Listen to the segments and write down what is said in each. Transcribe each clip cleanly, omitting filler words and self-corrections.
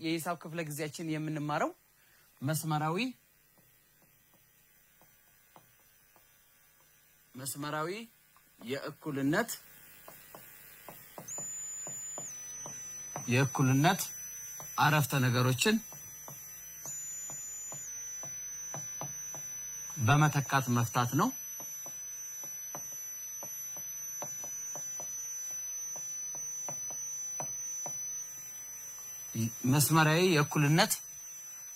የሂሳብ ክፍለ ጊዜያችን የምንማረው መስመራዊ የእኩልነት አረፍተ ነገሮችን በመተካት መፍታት ነው። መስመራዊ የእኩልነት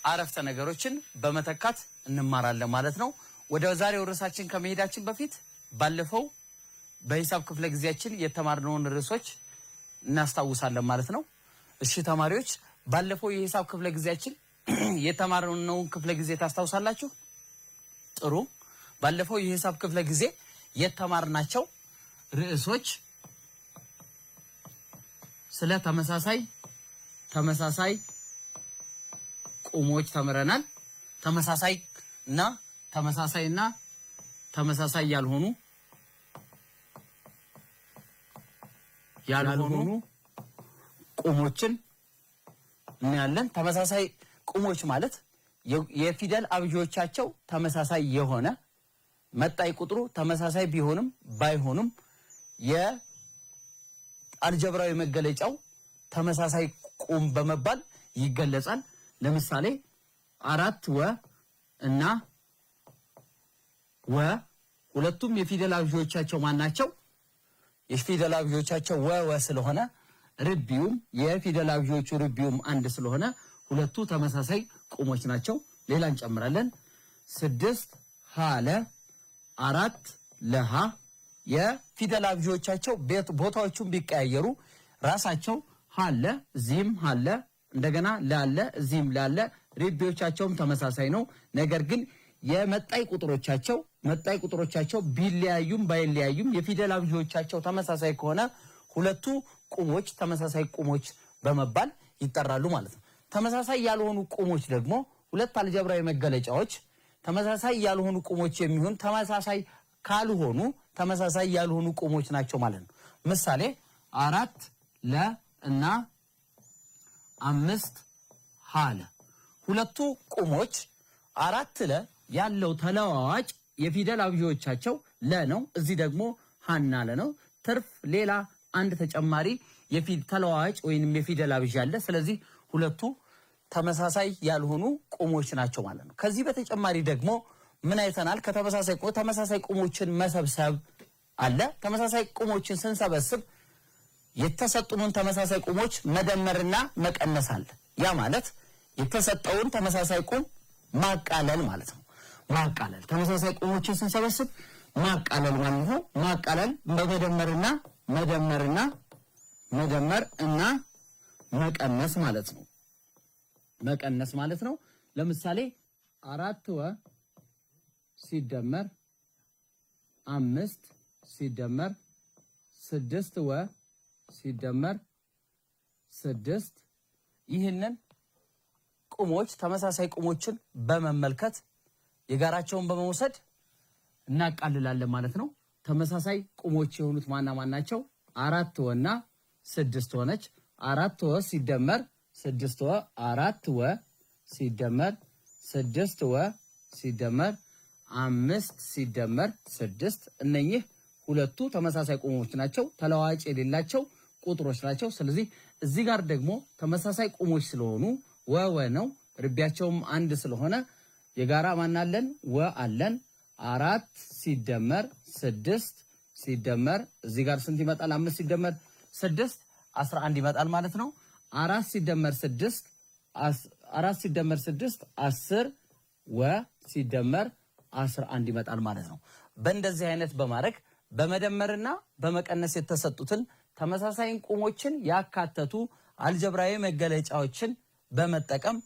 አረፍተ ነገሮችን በመተካት እንማራለን ማለት ነው። ወደ ዛሬው ርዕሳችን ከመሄዳችን በፊት ባለፈው በሂሳብ ክፍለ ጊዜያችን የተማርነውን ርዕሶች እናስታውሳለን ማለት ነው። እሺ ተማሪዎች ባለፈው የሂሳብ ክፍለ ጊዜያችን የተማርነውን ክፍለ ጊዜ ታስታውሳላችሁ? ጥሩ። ባለፈው የሂሳብ ክፍለ ጊዜ የተማርናቸው ርዕሶች ስለ ተመሳሳይ ቁሞች ተምረናል። ተመሳሳይና ተመሳሳይ ያልሆኑ ቁሞችን እናያለን። ተመሳሳይ ቁሞች ማለት የፊደል አብጆቻቸው ተመሳሳይ የሆነ መጣይ ቁጥሩ ተመሳሳይ ቢሆንም ባይሆንም የአልጀብራዊ መገለጫው ተመሳሳይ ቁም በመባል ይገለጻል። ለምሳሌ 4 ወ እና ወ ሁለቱም የፊደል አብጆቻቸው ማናቸው? የፊደል አብጆቻቸው ወ ስለሆነ ርቢውም የፊደል አብጆቹ ርቢውም አንድ ስለሆነ ሁለቱ ተመሳሳይ ቁሞች ናቸው። ሌላ እንጨምራለን። 6 ሀ ለ 4 ለሃ የፊደል አብጆቻቸው ቦታዎቹን ቢቀያየሩ ራሳቸው ሀለ እዚህም ሀለ እንደገና ላለ እዚህም ላለ ርቢዎቻቸውም ተመሳሳይ ነው። ነገር ግን የመጣይ ቁጥሮቻቸው ቢለያዩም ባይለያዩም የፊደል አብጆቻቸው ተመሳሳይ ከሆነ ሁለቱ ቁሞች ተመሳሳይ ቁሞች በመባል ይጠራሉ ማለት ነው። ተመሳሳይ ያልሆኑ ቁሞች ደግሞ ሁለት አልጀብራዊ መገለጫዎች ተመሳሳይ ያልሆኑ ቁሞች የሚሆን ተመሳሳይ ካልሆኑ ተመሳሳይ ያልሆኑ ቁሞች ናቸው ማለት ነው። ምሳሌ 4 ለ እና 5 ሀ ለ ሁለቱ ቁሞች 4 ለ ያለው ተለዋዋጭ የፊደል አብጆቻቸው ለ ነው። እዚህ ደግሞ ሀና ለ ነው። ትርፍ ሌላ አንድ ተጨማሪ ተለዋዋጭ ወይንም የፊደል አብጅ አለ። ስለዚህ ሁለቱ ተመሳሳይ ያልሆኑ ቁሞች ናቸው ማለት ነው። ከዚህ በተጨማሪ ደግሞ ምን አይተናል? ተመሳሳይ ቁሞችን መሰብሰብ አለ። ተመሳሳይ ቁሞችን ስንሰበስብ የተሰጡንን ተመሳሳይ ቁሞች መደመርና መቀነስ አለ። ያ ማለት የተሰጠውን ተመሳሳይ ቁም ማቃለል ማለት ነው። ማቃለል ተመሳሳይ ቁሞችን ስንሰበስብ ማቃለል ማለት ነው። ማቃለል በመደመርና መቀነስ ማለት ነው። ለምሳሌ 4 ወ ሲደመር 5 ሲደመር 6 ወ ሲደመር 6 ይህንን ቁሞች ተመሳሳይ ቁሞችን በመመልከት የጋራቸውን በመውሰድ እናቃልላለን ማለት ነው። ተመሳሳይ ቁሞች የሆኑት ማን ናቸው? 4 ወና 6 ወነች። 4 ወ ሲደመር 6 ወ 4 ወ ሲደመር 6 ወ ሲደመር 5 ሲደመር 6 እነኚህ ሁለቱ ተመሳሳይ ቁሞች ናቸው። ተለዋዋጭ የሌላቸው ቁጥሮች ናቸው። ስለዚህ እዚህ ጋር ደግሞ ተመሳሳይ ቁሞች ስለሆኑ ወ ነው። ርቢያቸውም አንድ ስለሆነ የጋራ ማናለን? ወ አለን። 4 ሲደመር 6 ሲደመር እዚህ ጋር ስንት ይመጣል? 5 ሲደመር 6 11 ይመጣል ማለት ነው። 4 ሲደመር 6 10 ወ ሲደመር 11 ይመጣል ማለት ነው። በእንደዚህ አይነት በማድረግ በመደመርና በመቀነስ የተሰጡትን ተመሳሳይ ቁሞችን ያካተቱ አልጀብራዊ መገለጫዎችን በመጠቀም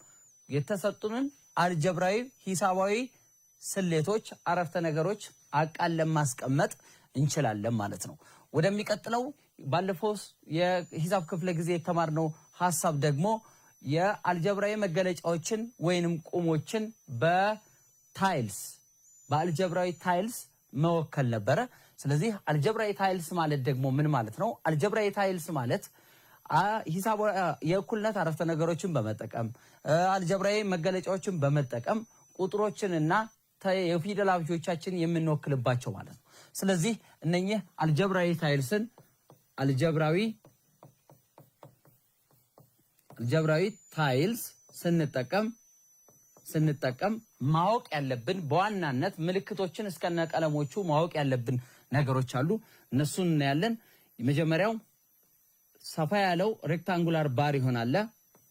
የተሰጡንን አልጀብራዊ ሂሳባዊ ስሌቶች አረፍተ ነገሮች አቃለን ማስቀመጥ እንችላለን ማለት ነው። ወደሚቀጥለው ባለፈው የሂሳብ ክፍለ ጊዜ የተማርነው ሐሳብ ደግሞ የአልጀብራዊ መገለጫዎችን ወይንም ቁሞችን በአልጀብራዊ ታይልስ መወከል ነበረ። ስለዚህ አልጀብራዊ ታይልስ ማለት ደግሞ ምን ማለት ነው? አልጀብራዊ ታይልስ ማለት ሂሳብ የእኩልነት አረፍተ ነገሮችን በመጠቀም አልጀብራዊ መገለጫዎችን በመጠቀም ቁጥሮችንና የፊደል አብዦቻችን የምንወክልባቸው ማለት ነው። ስለዚህ እነኚህ አልጀብራዊ ታይልስ ስንጠቀም ማወቅ ያለብን በዋናነት ምልክቶችን እስከነ ቀለሞቹ ማወቅ ያለብን ነገሮች አሉ። እነሱን እናያለን። የመጀመሪያው ሰፋ ያለው ሬክታንጉላር ባር ይሆናል።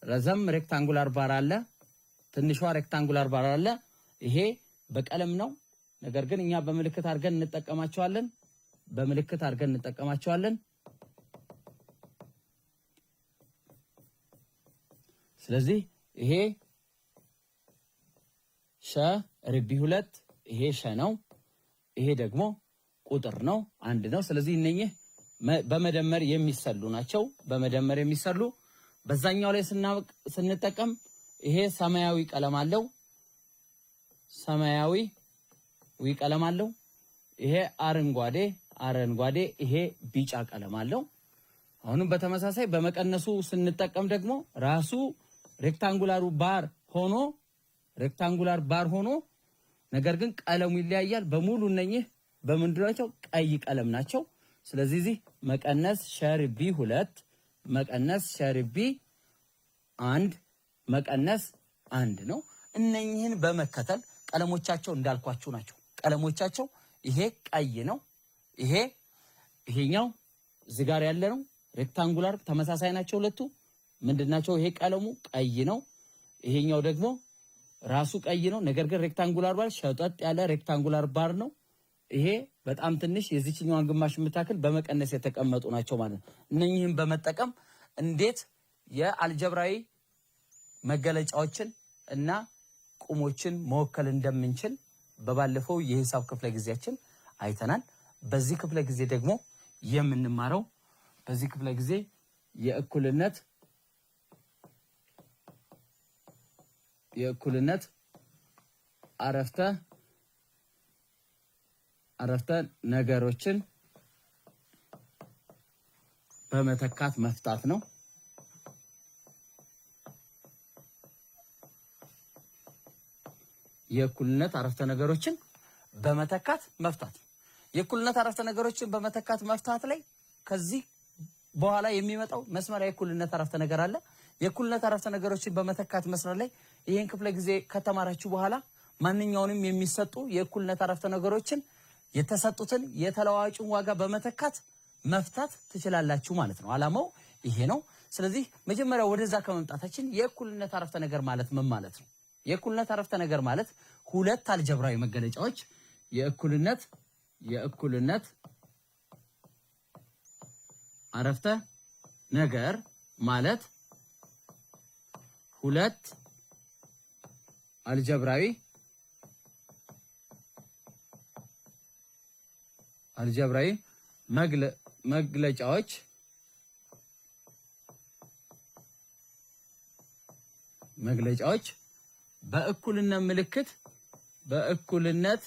ረዘም ሬክታንጉላር ባር አለ። ትንሿ ሬክታንጉላር ባር አለ። ይሄ በቀለም ነው። ነገር ግን እኛ በምልክት አድርገን እንጠቀማቸዋለን። ስለዚህ ይሄ ሸ ርቢ 2 ይሄ ሸ ነው። ይሄ ደግሞ ቁጥር ነው 1 ነው። ስለዚህ እነኚህ በመደመር የሚሰሉ ናቸው። በዛኛው ላይ ስንጠቀም ይሄ ሰማያዊ ቀለም አለው። ይሄ አረንጓዴ፣ ይሄ ቢጫ ቀለም አለው። አሁንም በተመሳሳይ በመቀነሱ ስንጠቀም ደግሞ ራሱ ሬክታንጉላር ባር ሆኖ ነገር ግን ቀለሙ ይለያያል። በሙሉ እነኚህ በምንድናቸው? ቀይ ቀለም ናቸው። ስለዚህ እዚህ መቀነስ ሸርቢ 2 መቀነስ ሸርቢ 1 መቀነስ 1 ነው። እነኚህን በመከተል ቀለሞቻቸው እንዳልኳችሁ ናቸው። ቀለሞቻቸው ይሄ ቀይ ነው። ይሄኛው እዚህ ጋር ያለ ነው ሬክታንጉላር ተመሳሳይ ናቸው ሁለቱ። ምንድናቸው? ይሄ ቀለሙ ቀይ ነው። ይሄኛው ደግሞ ራሱ ቀይ ነው። ነገር ግን ሬክታንጉላር ባር ሸጠጥ ያለ ሬክታንጉላር ባር ነው። ይሄ በጣም ትንሽ የዚህኛዋን ግማሽ የምታክል በመቀነስ የተቀመጡ ናቸው ማለት ነው። እነኚህን በመጠቀም እንዴት የአልጀብራዊ መገለጫዎችን እና ቁሞችን መወከል እንደምንችል በባለፈው የሂሳብ ክፍለ ጊዜያችን አይተናል። በዚህ ክፍለ ጊዜ ደግሞ የምንማረው የእኩልነት አረፍተ ነገሮችን በመተካት መፍታት ነው። የእኩልነት አረፍተ ነገሮችን በመተካት መፍታት ላይ ከዚህ በኋላ የሚመጣው መስመራዊ የእኩልነት አረፍተ ነገር አለ። የእኩልነት አረፍተ ነገሮችን በመተካት መስመር ላይ ይሄን ክፍለ ጊዜ ከተማራችሁ በኋላ ማንኛውንም የሚሰጡ የእኩልነት አረፍተ ነገሮችን የተሰጡትን የተለዋዋጩን ዋጋ በመተካት መፍታት ትችላላችሁ ማለት ነው። አላማው ይሄ ነው። ስለዚህ መጀመሪያ ወደዛ ከመምጣታችን የእኩልነት አረፍተ ነገር ማለት ምን ማለት ነው? የእኩልነት አረፍተ ነገር ማለት ሁለት አልጀብራዊ መገለጫዎች የእኩልነት አረፍተ ነገር ማለት ሁለት አልጀብራዊ መግለጫዎች በእኩልነት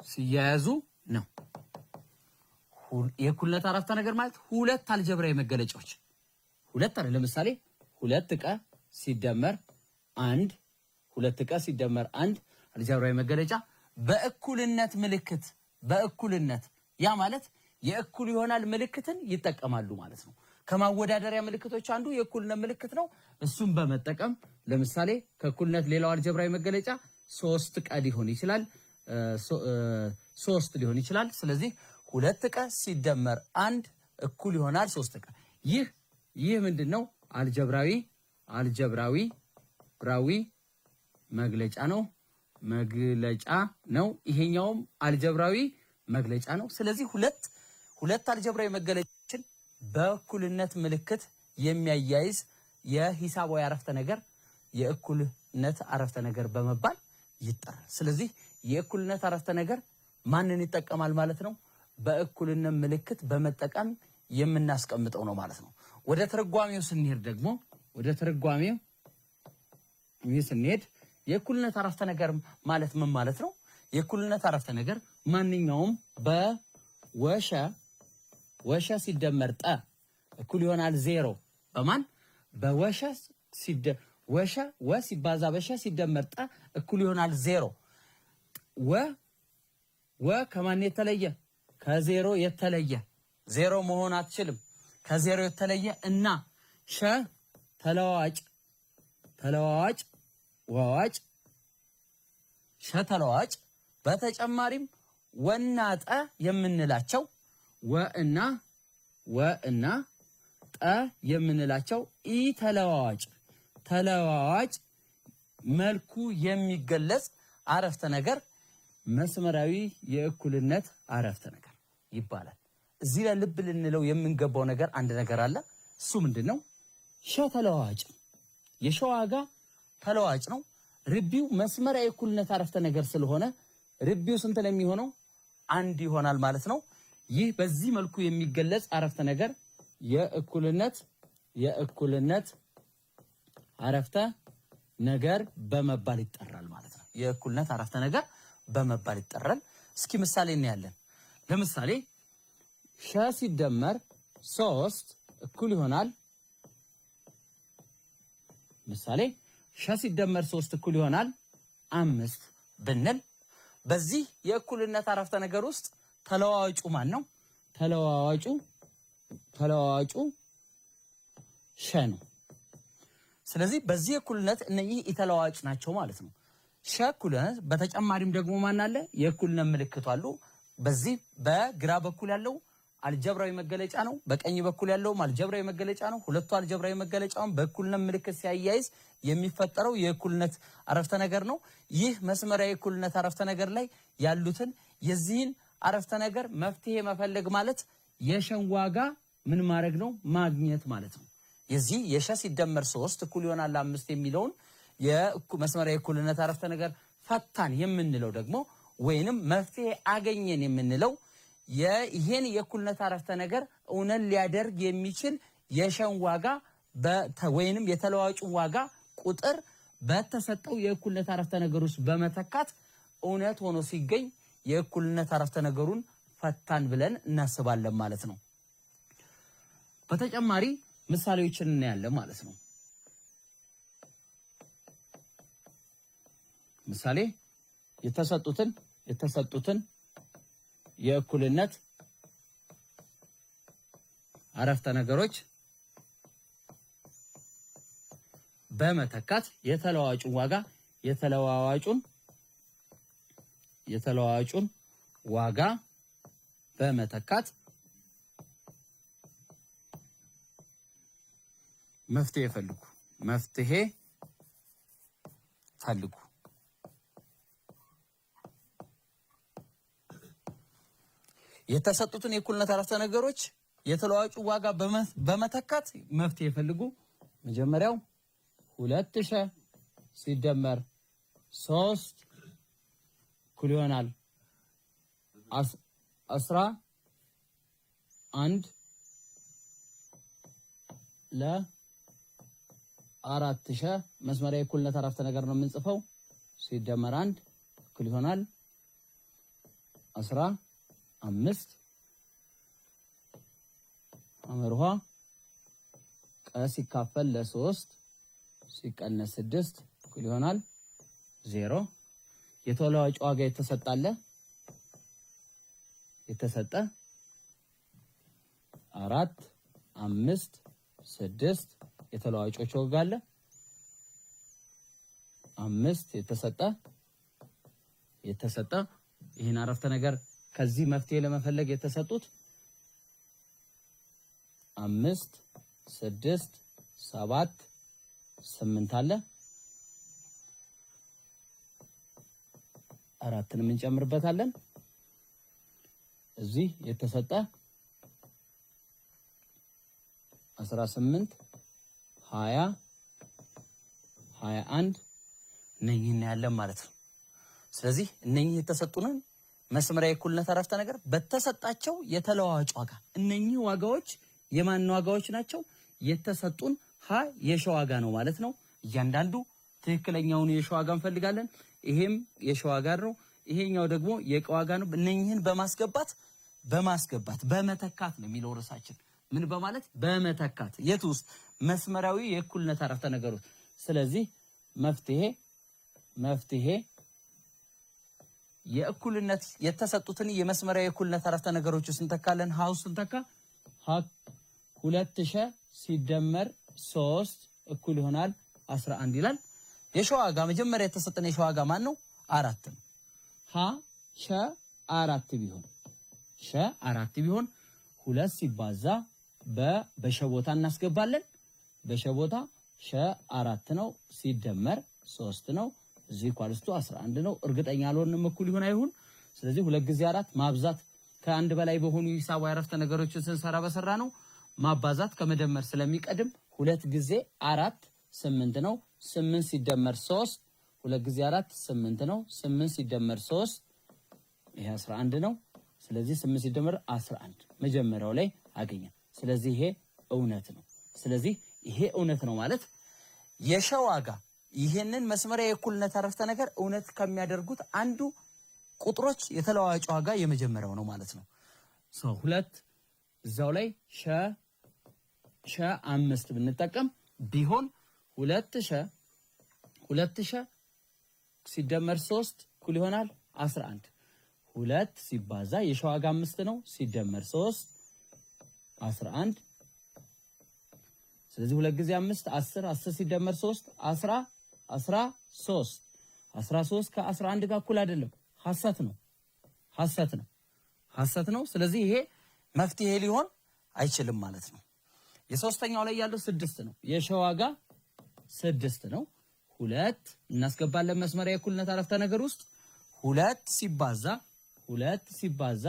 ሲያያዙ ነው። የእኩልነት አረፍተ ነገር ማለት ሁለት አልጀብራዊ መገለጫዎች ሁለት አይደል? ለምሳሌ 2 ሲደመር 1 አልጀብራዊ መገለጫ በእኩልነት ያ ማለት የእኩል ይሆናል ምልክትን ይጠቀማሉ ማለት ነው። ከማወዳደሪያ ምልክቶች አንዱ የእኩልነት ምልክት ነው። እሱም በመጠቀም ለምሳሌ ከእኩልነት ሌላው አልጀብራዊ መገለጫ 3 ሊሆን ይችላል፣ 3 ሊሆን ይችላል። ስለዚህ 2 ሲደመር 1 እኩል ይሆናል 3 ይህ ምንድነው? አልጀብራዊ መግለጫ ነው። ይሄኛውም አልጀብራዊ መግለጫ ነው። ስለዚህ ሁለት አልጀብራዊ መገለጫዎችን በእኩልነት ምልክት የሚያያይዝ የሂሳባዊ አረፍተ ነገር የእኩልነት አረፍተ ነገር በመባል ይጠራል። ስለዚህ የእኩልነት አረፍተ ነገር ማንን ይጠቀማል ማለት ነው? በእኩልነት ምልክት በመጠቀም የምናስቀምጠው ነው ማለት ነው። ወደ ተርጓሚው ስንሄድ የእኩልነት አረፍተ ነገር ማለት ምን ማለት ነው? የእኩልነት አረፍተ ነገር ማንኛውም ወሸ ሲደመር ጠ እኩል ይሆናል 0 በማን በወሸ ወ ሲባዛ በሸ ሲደመር ጠ እኩል ይሆናል 0 ወ ከማን የተለየ ከ0 የተለየ 0 መሆን አትችልም ከ0 የተለየ እና ሸ ተለዋዋጭ ወዋጭ ሸ ተለዋዋጭ በተጨማሪም ወና ጠ የምንላቸው ወእና ጠ የምንላቸው ኢ ተለዋዋጭ መልኩ የሚገለጽ አረፍተ ነገር መስመራዊ የእኩልነት አረፍተ ነገር ይባላል። እዚህ ላይ ልብ ልንለው የምንገባው ነገር አንድ ነገር አለ። እሱ ምንድነው? ሸ ተለዋዋጭ የሸ ዋጋ ተለዋዋጭ ነው። ርቢው መስመራዊ የእኩልነት አረፍተ ነገር ስለሆነ ርቢው ስንት ነው የሚሆነው? 1 ይሆናል ማለት ነው። ይህ በዚህ መልኩ የሚገለጽ አረፍተ ነገር የእኩልነት አረፍተ ነገር በመባል ይጠራል ማለት ነው። የእኩልነት አረፍተ ነገር በመባል ይጠራል። እስኪ ምሳሌ እናያለን። ለምሳሌ ሸ ሲደመር 3 እኩል ይሆናል ምሳሌ ሸ ሲደመር 3 እኩል ይሆናል 5 ብንል በዚህ የእኩልነት አረፍተ ነገር ውስጥ ተለዋዋጩ ማን ነው? ተለዋዋጩ ሸ ነው። ስለዚህ በዚህ እኩልነት እነዚህ የተለዋዋጭ ናቸው ማለት ነው። ሸ እኩልነት በተጨማሪም ደግሞ ማን አለ? የእኩልነት ምልክቱ አሉ። በዚህ በግራ በኩል ያለው አልጀብራዊ መገለጫ ነው። በቀኝ በኩል ያለው አልጀብራዊ መገለጫ ነው። ሁለቱ አልጀብራዊ መገለጫውን በእኩልነት ምልክት ሲያያይዝ የሚፈጠረው የእኩልነት አረፍተ ነገር ነው። ይህ መስመራዊ የእኩልነት አረፍተ ነገር ላይ ያሉትን የዚህን አረፍተ ነገር መፍትሄ መፈለግ ማለት የሸን ዋጋ ምን ማድረግ ነው? ማግኘት ማለት ነው። የዚህ የሸ ሲደመር 3 እኩል ይሆናል 5 የሚለውን የመስመራዊ የእኩልነት አረፍተ ነገር ፈታን የምንለው ደግሞ ወይንም መፍትሄ አገኘን የምንለው ይሄን የእኩልነት አረፍተ ነገር እውነት ሊያደርግ የሚችል የሸን ዋጋ ወይንም የተለዋዋጩ ዋጋ ቁጥር በተሰጠው የእኩልነት አረፍተ ነገር ውስጥ በመተካት እውነት ሆኖ ሲገኝ የእኩልነት አረፍተ ነገሩን ፈታን ብለን እናስባለን ማለት ነው። በተጨማሪ ምሳሌዎችን እናያለን ማለት ነው። ምሳሌ የተሰጡትን የእኩልነት አረፍተ ነገሮች በመተካት የተለዋዋጩን ዋጋ በመተካት መፍትሄ ፈልጉ። የተሰጡትን የእኩልነት አረፍተ ነገሮች የተለዋዋጩ ዋጋ በመተካት መፍትሄ ፈልጉ። መጀመሪያው 2000 ሲደመር 3 እኩል ይሆናል 11 ለ4000 መስመራዊ የእኩልነት አረፍተ ነገር ነው የምንጽፈው። ሲደመር 1 እኩል ይሆናል 15 አመርሃ ቀ ሲካፈል ለ3 ሲቀነስ 6 እኩል ይሆናል 0። የተለዋዋጭ ዋጋ የተሰጠ 4 5 6 የተለዋዋጮች ዋጋ አለ 5 የተሰጠ ይህን አረፍተ ነገር ከዚህ መፍትሄ ለመፈለግ የተሰጡት 5 6 7 8 አለ 4ንም እንጨምርበታለን። እዚህ የተሰጠ 18 20 21 እነኚህን ያለን ማለት ነው። ስለዚህ እነኚህ የተሰጡንን መስመራዊ የእኩልነት አረፍተ ነገር በተሰጣቸው የተለዋዋጭ ዋጋ እነኚህ ዋጋዎች የማን ዋጋዎች ናቸው? የተሰጡን የሸ ዋጋ ነው ማለት ነው። እያንዳንዱ ትክክለኛውን የሸ ዋጋ እንፈልጋለን። ይሄም የሸ ዋጋ ነው፣ ይሄኛው ደግሞ የቀ ዋጋ ነው። እነኚህን በማስገባት በማስገባት በመተካት ነው የሚለው ርዕሳችን። ምን በማለት በመተካት የት ውስጥ መስመራዊ የእኩልነት አረፍተ ነገር ውስጥ። ስለዚህ መፍትሄ የእኩልነት የተሰጡትን የመስመራዊ የእኩልነት አረፍተ ነገሮች ስንተካለን ሃው ስንተካ 2000 ሲደመር 3 እኩል ይሆናል 11 ይላል። የሸ ዋጋ መጀመሪያ የተሰጠን የሸ ዋጋ ማን ነው? 4 ነው። ሸ 4 ቢሆን 2 ሲባዛ በሸ ቦታ እናስገባለን። በሸ ቦታ ሸ 4 ነው ሲደመር 3 ነው እዚህ ኳልስቱ 11 ነው። እርግጠኛ አልሆንም እኩል ይሆን አይሁን። ስለዚህ 2 ጊዜ 4 ማብዛት ከአንድ በላይ በሆኑ ሂሳባዊ አረፍተ ነገሮችን ስንሰራ በሰራ ነው ማባዛት ከመደመር ስለሚቀድም 2 ጊዜ 4 8 ነው። 8 ሲደመር 3 2 ጊዜ 4 8 ነው። 8 ሲደመር 3 ይሄ 11 ነው። ስለዚህ 8 ሲደመር 11 መጀመሪያው ላይ አገኘን። ስለዚህ ይሄ እውነት ነው። ስለዚህ ይሄ እውነት ነው ማለት የሸ ዋጋ ይሄንን መስመሪያ የእኩልነት አረፍተ ነገር እውነት ከሚያደርጉት አንዱ ቁጥሮች የተለዋዋጭ ዋጋ የመጀመሪያው ነው ማለት ነው። ሁለት እዛው ላይ ሸ 5 ብንጠቀም ቢሆን 2000 ሲደመር 3 እኩል ይሆናል 11። 2 ሲባዛ የሸ ዋጋ 5 ነው ሲደመር 3 11። ስለዚህ 2 ጊዜ 5 10 10 ሲደመር 3 13 ከ11 ጋር እኩል አይደለም። ሐሰት ነው። ስለዚህ ይሄ መፍትሄ ሊሆን አይችልም ማለት ነው። የሶስተኛው ላይ ያለው 6 ነው። የሸ ዋጋ 6 ነው። 2 እናስገባለን መስመሪያ የእኩልነት አረፍተ ነገር ውስጥ 2 ሲባዛ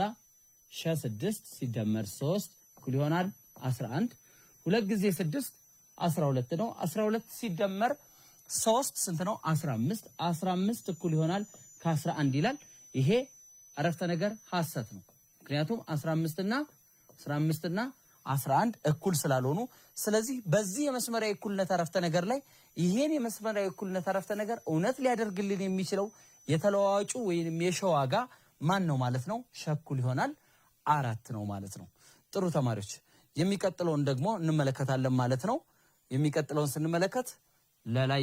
ሸ 6 ሲደመር 3 እኩል ይሆናል 11። 2 ጊዜ 6 12 ነው። 12 ሲደመር 3 ስንት ነው? 15 15 እኩል ይሆናል ከ11 ይላል። ይሄ አረፍተ ነገር ሐሰት ነው። ምክንያቱም 15 እና 11 እኩል ስላልሆኑ። ስለዚህ በዚህ የመስመሪያ የእኩልነት አረፍተ ነገር ላይ ይሄን የመስመሪያ የእኩልነት አረፍተ ነገር እውነት ሊያደርግልን የሚችለው የተለዋዋጩ ወይንም የሸ ዋጋ ማን ነው ማለት ነው? ሸኩል ይሆናል 4 ነው ማለት ነው። ጥሩ ተማሪዎች የሚቀጥለውን ደግሞ እንመለከታለን ማለት ነው። የሚቀጥለውን ስንመለከት ለላይ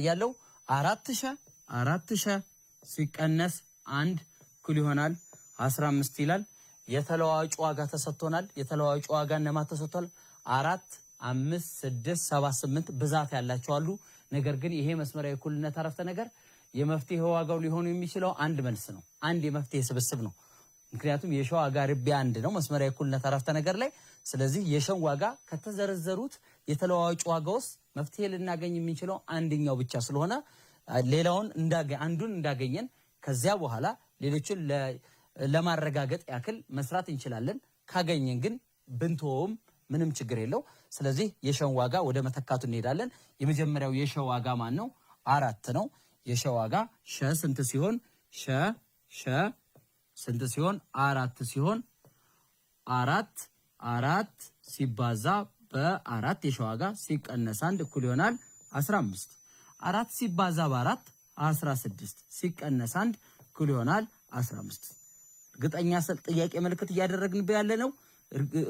ያለው 4000 ሲቀነስ 1 እኩል ይሆናል 15 ይላል። የተለዋዋጭ ዋጋ ተሰጥቶናል። የተለዋዋጭ ዋጋ እነማ ተሰጥቷል? 4 5 6 7 8 ብዛት ያላቸው አሉ። ነገር ግን ይሄ መስመሪያ የእኩልነት አረፍተ ነገር የመፍትሄ ዋጋው ሊሆን የሚችለው አንድ መልስ ነው። አንድ የመፍትሄ ስብስብ ነው። ምክንያቱም የሸ ዋጋ ርቢ 1 ነው መስመሪያ የእኩልነት አረፍተ ነገር ላይ። ስለዚህ የሸን ዋጋ ከተዘረዘሩት የተለዋዋጭ ዋጋ ውስጥ መፍትሄ ልናገኝ የምንችለው አንደኛው ብቻ ስለሆነ ሌላውን አንዱን እንዳገኘን ከዚያ በኋላ ሌሎችን ለማረጋገጥ ያክል መስራት እንችላለን። ካገኘን ግን ብንተውም ምንም ችግር የለው። ስለዚህ የሸን ዋጋ ወደ መተካቱ እንሄዳለን። የመጀመሪያው የሸ ዋጋ ማን ነው? 4 ነው። የሸ ዋጋ ሸ ስንት ሲሆን ሸ ስንት ሲሆን 4 ሲሆን 4 ሲባዛ በ4 የሸ ዋጋ ሲቀነስ 1 እኩል ይሆናል 15። 4 ሲባዛ በ4 16 ሲቀነስ 1 እኩል ይሆናል 15። እርግጠኛ ጥያቄ ምልክት እያደረግን ያለ ነው።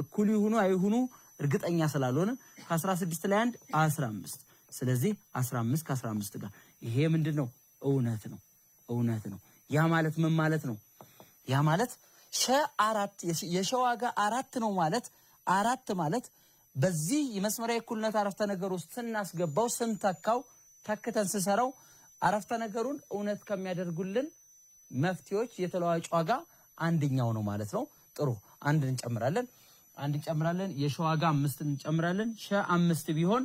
እኩል ይሁኑ አይሁኑ እርግጠኛ ስላልሆነ ከ16 ላይ 1 15። ስለዚህ 15 ከ15 ጋር ይሄ ምንድነው? እውነት ነው። ያ ማለት ምን ማለት ነው? ያ ማለት ሸ 4 የሸ ዋጋ 4 ነው ማለት 4 ማለት በዚህ የመስመሪያ የእኩልነት አረፍተ ነገር ውስጥ ስናስገባው ስንተካው ተክተን ስሰራው አረፍተ ነገሩን እውነት ከሚያደርጉልን መፍትሄዎች የተለዋዋጭ ዋጋ አንደኛው ነው ማለት ነው። ጥሩ አንድ እንጨምራለን። የሸ ዋጋ 5 እንጨምራለን። ሸ 5 ቢሆን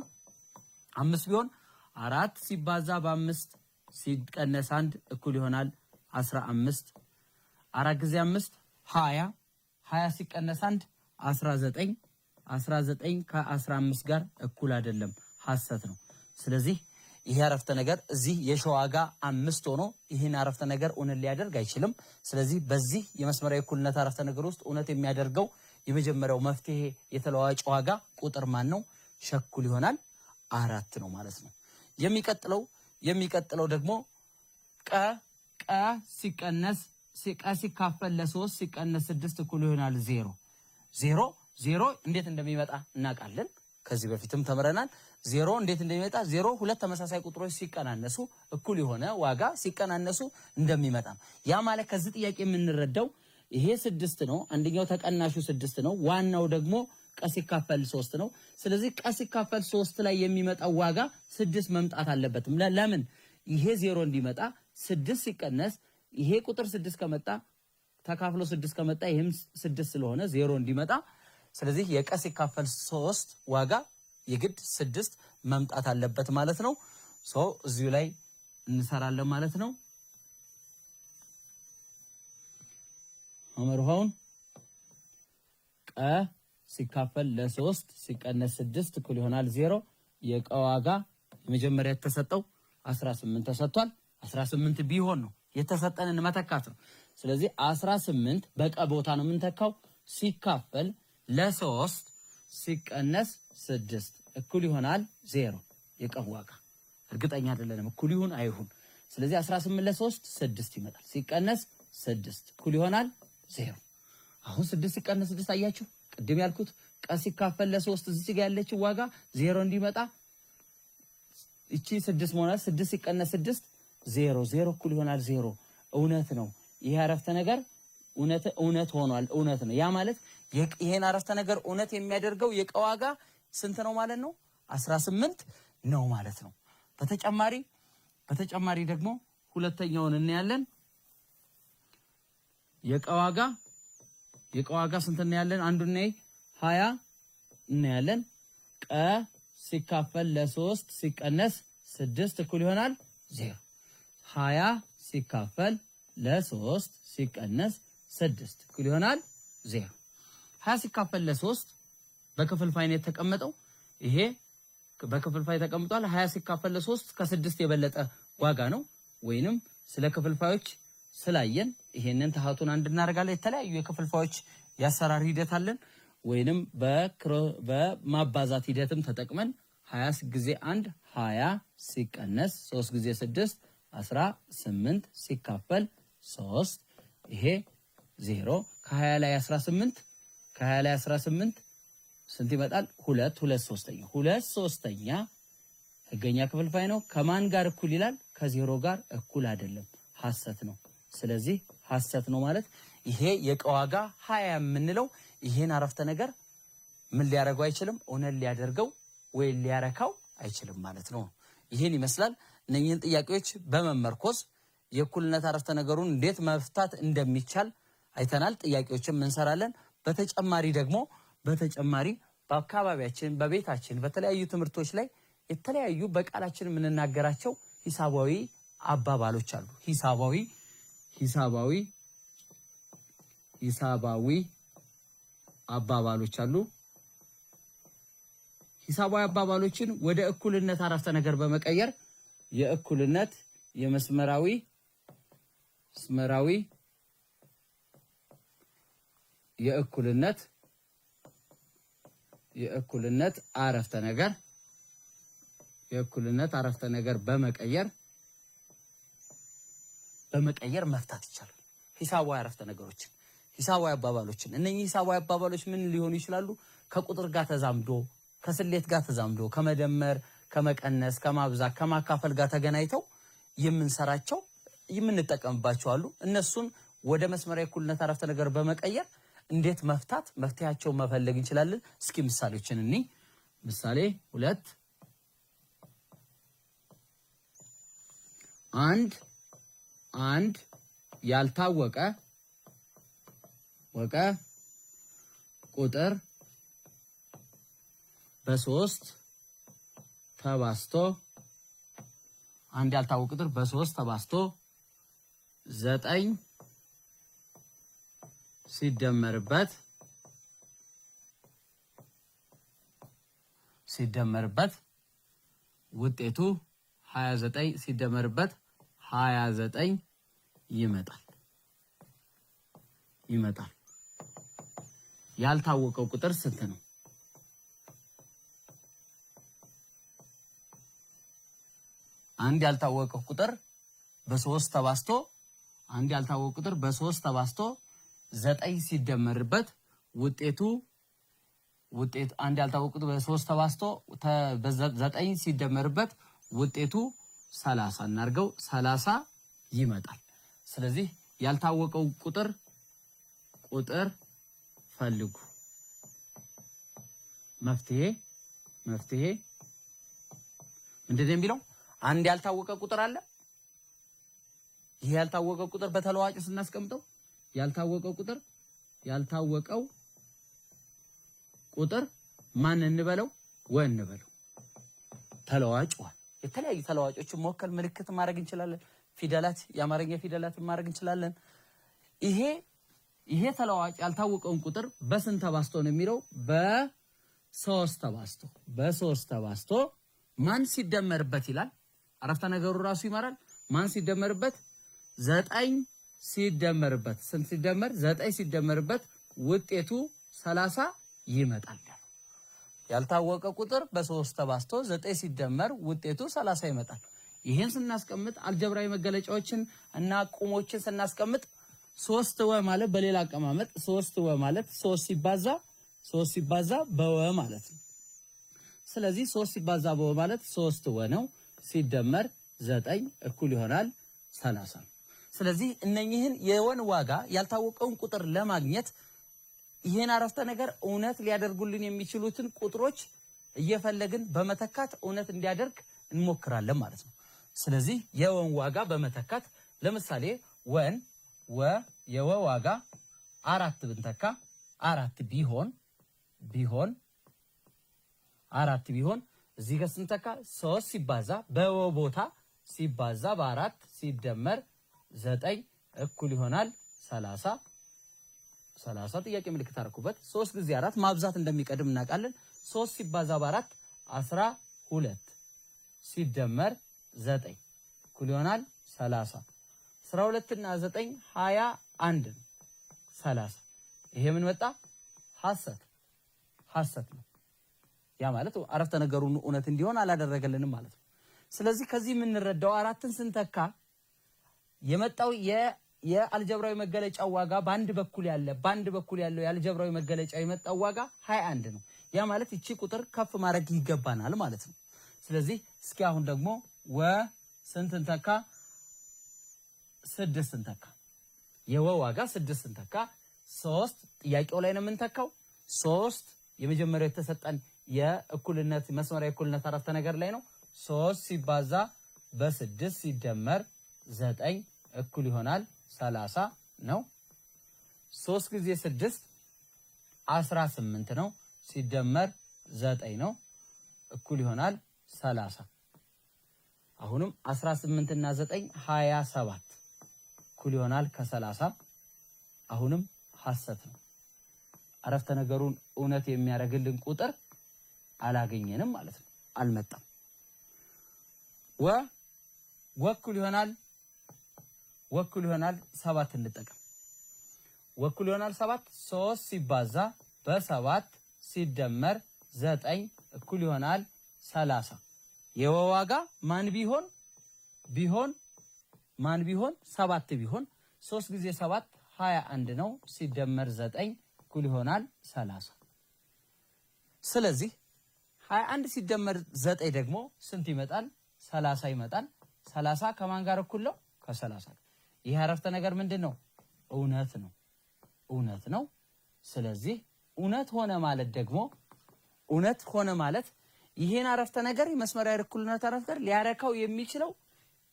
4 ሲባዛ በ5 ሲቀነስ 1 እኩል ይሆናል 15። 4 ጊዜ 5 20 ሲቀነስ 1 19 ከ15 ጋር እኩል አይደለም፣ ሐሰት ነው። ስለዚህ ይሄ አረፍተ ነገር እዚህ የሸ ዋጋ 5 ሆኖ ይሄን አረፍተ ነገር እውነት ሊያደርግ አይችልም። ስለዚህ በዚህ የመስመሪያ የእኩልነት አረፍተ ነገር ውስጥ እውነት የሚያደርገው የመጀመሪያው መፍትሄ የተለዋዋጭ ዋጋ ቁጥር ማን ነው? ሸኩል ይሆናል 4 ነው ማለት ነው። የሚቀጥለው ደግሞ ቀ ሲቀነስ ሲካፈል ለ3 ሲቀነስ 6 እኩል ይሆናል 0 0 0 እንዴት እንደሚመጣ እናውቃለን። ከዚህ በፊትም ተምረናል። 0 እንዴት እንደሚመጣ 0 ሁለት ተመሳሳይ ቁጥሮች ሲቀናነሱ እኩል የሆነ ዋጋ ሲቀናነሱ እንደሚመጣ ያ ማለት ከዚህ ጥያቄ የምንረዳው ይሄ 6 ነው። አንደኛው ተቀናሹ 6 ነው። ዋናው ደግሞ ቀ ሲካፈል 3 ነው። ስለዚህ ቀ ሲካፈል 3 ላይ የሚመጣው ዋጋ 6 መምጣት አለበት። ለምን ይሄ 0 እንዲመጣ 6 ሲቀነስ ይሄ ቁጥር 6 ከመጣ ተካፍሎ 6 ከመጣ ይሄም 6 ስለሆነ 0 እንዲመጣ ስለዚህ የቀ ሲካፈል 3 ዋጋ የግድ 6 መምጣት አለበት ማለት ነው። እዚሁ ላይ እንሰራለን ማለት ነው። አመርሃውን ቀ ሲካፈል ለ3 ሲቀነስ 6 እኩል ይሆናል 0 የቀ ዋጋ የመጀመሪያ የተሰጠው 18 ተሰጥቷል። 18 ቢሆን ነው የተሰጠንን መተካት ነው። ስለዚህ 18 በቀ ቦታ ነው የምንተካው ሲካፈል ለ3 ሲቀነስ 6 እኩል ይሆናል 0 የቀ ዋጋ እርግጠኛ አይደለንም እኩል ይሁን አይሁን። ስለዚህ 18 ለ3 6 ይመጣል ሲቀነስ 6 እኩል ይሆናል 0። አሁን 6 ሲቀነስ 6 አያችሁ ቅድም ያልኩት ቀ ሲካፈል ለ3 እዚህ ጋር ያለችው ዋጋ 0 እንዲመጣ እቺ 6 መሆናል 6 ሲቀነስ 6 0 0 እኩል ይሆናል 0። እውነት ነው ይሄ አረፍተ ነገር እውነት ሆኗል። እውነት ነው ያ ማለት ይሄን አረፍተ ነገር እውነት የሚያደርገው የቀ ዋጋ ስንት ነው ማለት ነው 18 ነው ማለት ነው። በተጨማሪ ደግሞ ሁለተኛውን እናያለን። የቀ ዋጋ ስንት እናያለን? አንዱን ነይ 20 እናያለን። ቀ ሲካፈል ለ3 ሲቀነስ 6 እኩል ይሆናል 0 20 ሲካፈል ለ3 ሲቀነስ 6 እኩል ይሆናል 0 20 ሲካፈል ለ3 በክፍልፋይ ነው የተቀመጠው። ይሄ በክፍልፋይ ተቀምጧል። 20 ሲካፈል ለ3 ከ6 የበለጠ ዋጋ ነው። ወይንም ስለ ክፍልፋዮች ስላየን ይሄንን ታሃቱን አንድ እናደርጋለን። የተለያዩ የክፍልፋዮች ያሰራር ሂደት አለን። ወይንም በማባዛት ሂደትም ተጠቅመን 20 ጊዜ 1 20 ሲቀነስ 3 ጊዜ 6 18 ሲካፈል 3 ይሄ 0 ከ20 ላይ 18 ስንት ይመጣል? 2/3 ህገኛ ክፍልፋይ ነው። ከማን ጋር እኩል ይላል? ከ0 ጋር እኩል አይደለም፣ ሐሰት ነው። ስለዚህ ሐሰት ነው ማለት ይሄ የቀ ዋጋ 20 የምንለው ይሄን አረፍተ ነገር ምን ሊያደርገው አይችልም? እውነት ሊያደርገው ወይ ሊያረካው አይችልም ማለት ነው። ይሄን ይመስላል። እነኚህን ጥያቄዎች በመመርኮዝ የእኩልነት አረፍተ ነገሩን እንዴት መፍታት እንደሚቻል አይተናል። ጥያቄዎችን እንሰራለን። በተጨማሪ በአካባቢያችን በቤታችን በተለያዩ ትምህርቶች ላይ የተለያዩ በቃላችን የምንናገራቸው ሂሳባዊ አባባሎች አሉ። ሂሳባዊ አባባሎች አሉ። ሂሳባዊ አባባሎችን ወደ እኩልነት አረፍተ ነገር በመቀየር የእኩልነት የእኩልነት አረፍተ ነገር በመቀየር መፍታት ይቻላል። ሂሳባዊ አረፍተ ነገሮችን ሂሳባዊ አባባሎችን እነኚህ ሂሳባዊ አባባሎች ምን ሊሆኑ ይችላሉ? ከቁጥር ጋር ተዛምዶ ከስሌት ጋር ተዛምዶ ከመደመር ከመቀነስ ከማብዛት ከማካፈል ጋር ተገናኝተው የምንሰራቸው የምንጠቀምባቸው አሉ። እነሱን ወደ መስመራዊ እኩልነት አረፍተ ነገር በመቀየር እንዴት መፍትሄያቸው መፈለግ እንችላለን። እስኪ ምሳሌዎችን እንይ። ምሳሌ 2 አንድ ያልታወቀ ቁጥር በ3 ተባዝቶ አንድ ያልታወቀ ቁጥር በ3 ተባዝቶ 9 ሲደመርበት ውጤቱ 29 ሲደመርበት 29 ይመጣል። ያልታወቀው ቁጥር ስንት ነው? አንድ ያልታወቀው ቁጥር በ3 ተባዝቶ አንድ ያልታወቀ ቁጥር በ3 ተባዝቶ 9 ሲደመርበት ውጤቱ አንድ ያልታወቀ ቁጥር በ3 ተባዝቶ 9 ሲደመርበት ውጤቱ 30 እናርገው 30 ይመጣል። ስለዚህ ያልታወቀው ቁጥር ፈልጉ። መፍትሄ ምንድነው የሚለው? አንድ ያልታወቀ ቁጥር አለ። ይሄ ያልታወቀ ቁጥር በተለዋጭ ስናስቀምጠው ያልታወቀው ቁጥር ማን እንበለው? ወ እንበለው። ተለዋጭ የተለያዩ ተለዋጮችን መወከል ምልክት ማድረግ እንችላለን። ፊደላት የአማርኛ ፊደላትን ማድረግ እንችላለን። ይሄ ተለዋጭ ያልታወቀውን ቁጥር በስንት ተባዝቶ ነው የሚለው? በ3 ተባዝቶ ማን ሲደመርበት ይላል። አረፍተ ነገሩ ራሱ ይመራል። ማን ሲደመርበት? 9 ሲደመርበት ስንት ሲደመር? 9 ሲደመርበት ውጤቱ 30 ይመጣል። ያልታወቀ ቁጥር በ3 ተባዝቶ 9 ሲደመር ውጤቱ 30 ይመጣል። ይሄን ስናስቀምጥ አልጀብራዊ መገለጫዎችን እና ቁሞችን ስናስቀምጥ 3 ወ ማለት በሌላ አቀማመጥ 3 ወ ማለት 3 ሲባዛ በወ ማለት ነው። ስለዚህ 3 ሲባዛ በወ ማለት 3 ወ ነው ሲደመር 9 እኩል ይሆናል 30 ነው። ስለዚህ እነኚህን የወን ዋጋ ያልታወቀውን ቁጥር ለማግኘት ይሄን አረፍተ ነገር እውነት ሊያደርጉልን የሚችሉትን ቁጥሮች እየፈለግን በመተካት እውነት እንዲያደርግ እንሞክራለን ማለት ነው። ስለዚህ የወን ዋጋ በመተካት ለምሳሌ የወ ዋጋ 4 ብንተካ 4 ቢሆን እዚህ ጋር ስንተካ 3 ሲባዛ በወ ቦታ ሲባዛ በ4 ሲደመር 9 እኩል ይሆናል 30 ጥያቄ ምልክት አደረኩበት። 3 ጊዜ 4 ማብዛት እንደሚቀድም እናውቃለን። 3 ሲባዛ በ4 12 ሲደመር 9 እኩል ይሆናል 30 12 እና 9 21 30 ይሄ ምን መጣ? ሐሰት ነው። ያ ማለት አረፍተ ነገሩን እውነት እንዲሆን አላደረገልንም ማለት ነው። ስለዚህ ከዚህ የምንረዳው 4ን ስንተካ የመጣው የአልጀብራዊ መገለጫው ዋጋ በአንድ በኩል ያለው የአልጀብራዊ መገለጫ የመጣው ዋጋ 21 ነው። ያ ማለት እቺ ቁጥር ከፍ ማድረግ ይገባናል ማለት ነው። ስለዚህ እስኪ አሁን ደግሞ ስንት እንተካ? 6 እንተካ። የወ ዋጋ 6 እንተካ 3 ጥያቄው ላይ ነው የምንተካው። 3 የመጀመሪያው የተሰጠን የእኩልነት መስመራዊ እኩልነት አረፍተ ነገር ላይ ነው። 3 ሲባዛ በ6 ሲደመር 9 እኩል ይሆናል 30 ነው። 3 ጊዜ 6 18 ነው ሲደመር 9 ነው እኩል ይሆናል 30። አሁንም 18 እና 9 27 እኩል ይሆናል ከ30። አሁንም ሐሰት ነው። አረፍተ ነገሩን እውነት የሚያደርግልን ቁጥር አላገኘንም ማለት ነው። አልመጣም። ወኩል ይሆናል 7 እንጠቀም። ወኩል ይሆናል 7 3 ሲባዛ በ7 ሲደመር 9 እኩል ይሆናል 30። የወ ዋጋ ማን ቢሆን 7 ቢሆን 3 ጊዜ 7 21 ነው ሲደመር 9 እኩል ይሆናል 30። ስለዚህ 21 ሲደመር 9 ደግሞ ስንት ይመጣል? 30 ይመጣል። 30 ከማን ጋር እኩል ነው? ከ30። ይሄ አረፍተ ነገር ምንድነው? እውነት ነው። ስለዚህ እውነት ሆነ ማለት ይሄን አረፍተ ነገር የመስመራዊ እኩልነት አረፍተ ነገር ሊያረካው የሚችለው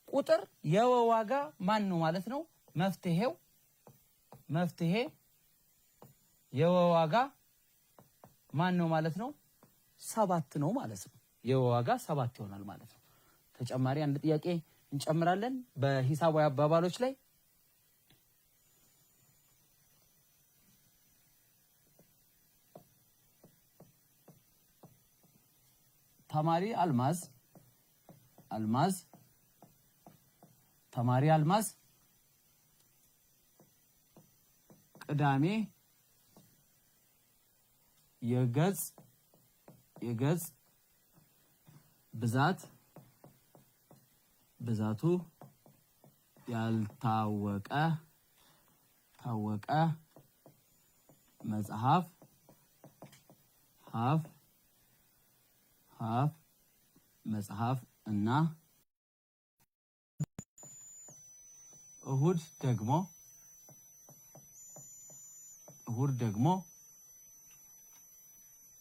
ቁጥር የወ ዋጋ ማን ነው ማለት ነው? መፍትሄ የወ ዋጋ ማን ነው ማለት ነው? 7 ነው ማለት ነው። የወ ዋጋ 7 ይሆናል ማለት ነው። ተጨማሪ አንድ ጥያቄ እንጨምራለን በሂሳባዊ አባባሎች ላይ። ተማሪ አልማዝ ቅዳሜ የገጽ ብዛቱ ያልታወቀ መጽሐፍ መጽሐፍ እና እሁድ ደግሞ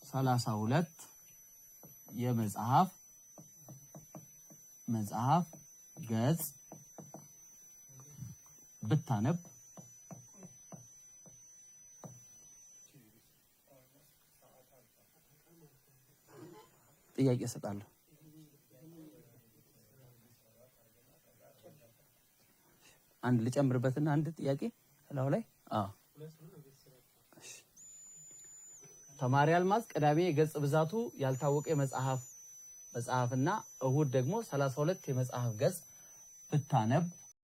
32 የመጽሐፍ ገጽ ብታነብ ጥያቄ ሰጣለሁ። አንድ ልጨምርበትና አንድ ጥያቄ ስላው ላይ ተማሪ አልማዝ ቅዳሜ የገጽ ብዛቱ ያልታወቀ መጽሐፍና እሁድ ደግሞ 32 የመጽሐፍ ገጽ ብታነብ